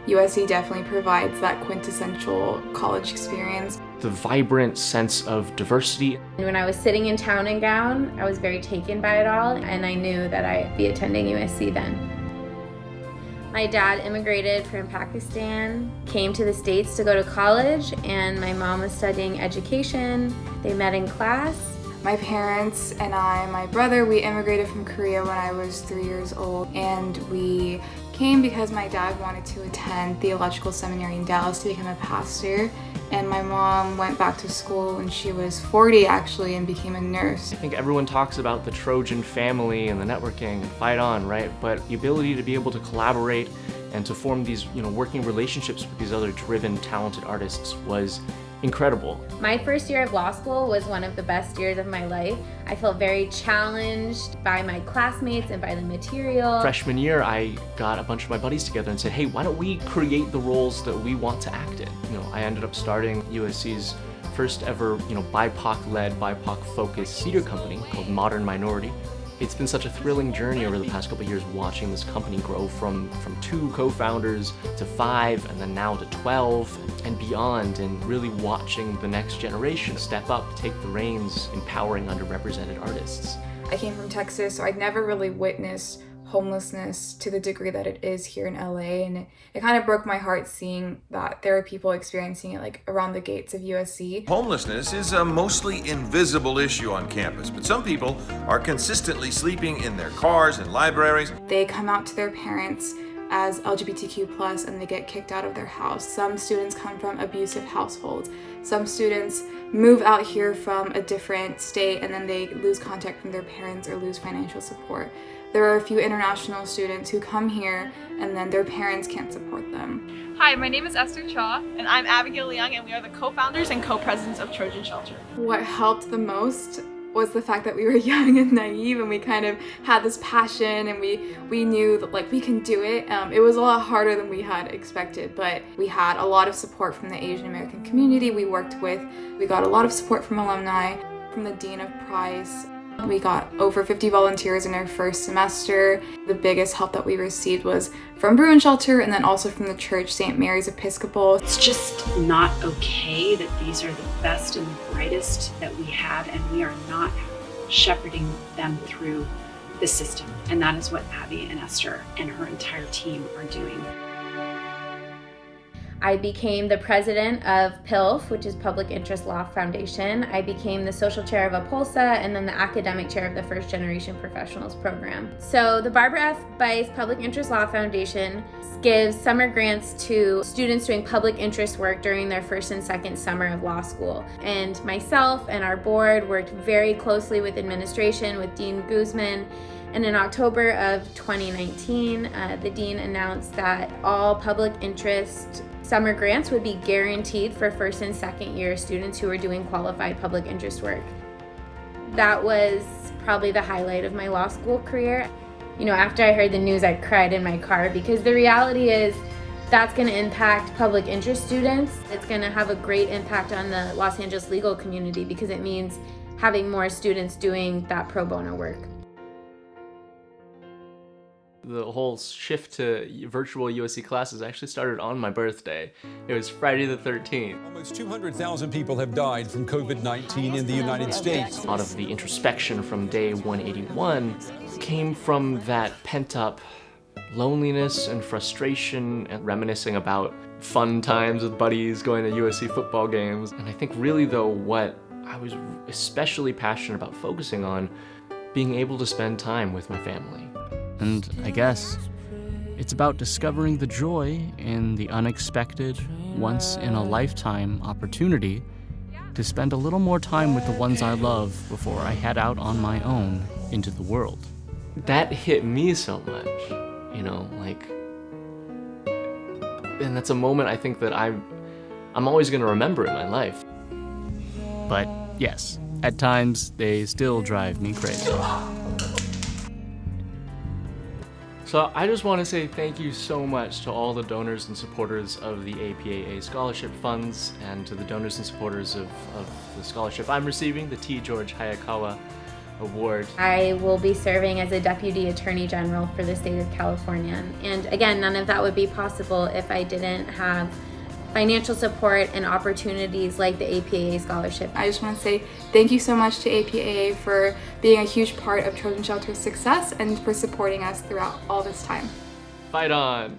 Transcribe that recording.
USC definitely provides that quintessential college experience. The vibrant sense of diversity. When I was sitting in town and gown, I was very taken by it all, and I knew that I'd be attending USC then. My dad immigrated from Pakistan, came to the States to go to college, and my mom was studying education. They met in class. My parents and I, my brother, we immigrated from Korea when I was 3 years old, and we came because my dad wanted to attend theological seminary in Dallas to become a pastor, and my mom went back to school when she was 40 actually and became a nurse. I think everyone talks about the Trojan family and the networking and fight on, right? But the ability to be able to collaborate and to form these, working relationships with these other driven, talented artists was incredible. My first year of law school was one of the best years of my life. I felt very challenged by my classmates and by the material. Freshman year, I got a bunch of my buddies together and said, hey, why don't we create the roles that we want to act in? I ended up starting USC's first ever, BIPOC-led, BIPOC-focused theater company called Modern Minority. It's been such a thrilling journey over the past couple of years watching this company grow from 2 co-founders to 5 and then now to 12 and beyond, and really watching the next generation step up, take the reins, empowering underrepresented artists. I came from Texas, so I'd never really witnessed homelessness to the degree that it is here in LA, and it kind of broke my heart seeing that there are people experiencing it around the gates of USC. Homelessness is a mostly invisible issue on campus, but some people are consistently sleeping in their cars and libraries. They come out to their parents as LGBTQ+ and they get kicked out of their house. Some students come from abusive households. Some students move out here from a different state and then they lose contact from their parents or lose financial support. There are a few international students who come here and then their parents can't support them. Hi, my name is Esther Cha, and I'm Abigail Young, and we are the co-founders and co-presidents of Trojan Shelter. What helped the most was the fact that we were young and naive, and we kind of had this passion, and we knew that we can do it. It was a lot harder than we had expected, but we had a lot of support from the Asian American community we worked with. We got a lot of support from alumni, from the Dean of Price. We got over 50 volunteers in our first semester. The biggest help that we received was from Bruin Shelter and then also from the church, St. Mary's Episcopal. It's just not okay that these are the best and the brightest that we have, and we are not shepherding them through the system. And that is what Abby and Esther and her entire team are doing. I became the president of PILF, which is Public Interest Law Foundation. I became the social chair of APAA and then the academic chair of the First Generation Professionals Program. So the Barbara F. Bice Public Interest Law Foundation gives summer grants to students doing public interest work during their first and second summer of law school. And myself and our board worked very closely with administration, with Dean Guzman. And in October of 2019, the dean announced that all public interest summer grants would be guaranteed for first and second year students who were doing qualified public interest work. That was probably the highlight of my law school career. After I heard the news, I cried in my car because the reality is that's going to impact public interest students. It's going to have a great impact on the Los Angeles legal community because it means having more students doing that pro bono work. The whole shift to virtual USC classes actually started on my birthday. It was Friday the 13th. Almost 200,000 people have died from COVID-19 in the United States. A lot of the introspection from day 181 came from that pent-up loneliness and frustration and reminiscing about fun times with buddies going to USC football games. And I think really though what I was especially passionate about focusing on, being able to spend time with my family. And I guess it's about discovering the joy in the unexpected, once-in-a-lifetime opportunity to spend a little more time with the ones I love before I head out on my own into the world. That hit me so much, and that's a moment I think that I'm always going to remember in my life. But yes, at times they still drive me crazy. So I just want to say thank you so much to all the donors and supporters of the APAA scholarship funds and to the donors and supporters of the scholarship I'm receiving, the T. George Hayakawa award. I will be serving as a Deputy Attorney General for the state of California. And again, none of that would be possible if I didn't have financial support and opportunities like the APAA scholarship. I just want to say thank you so much to APAA for being a huge part of Children's Shelter's success and for supporting us throughout all this time. Fight on!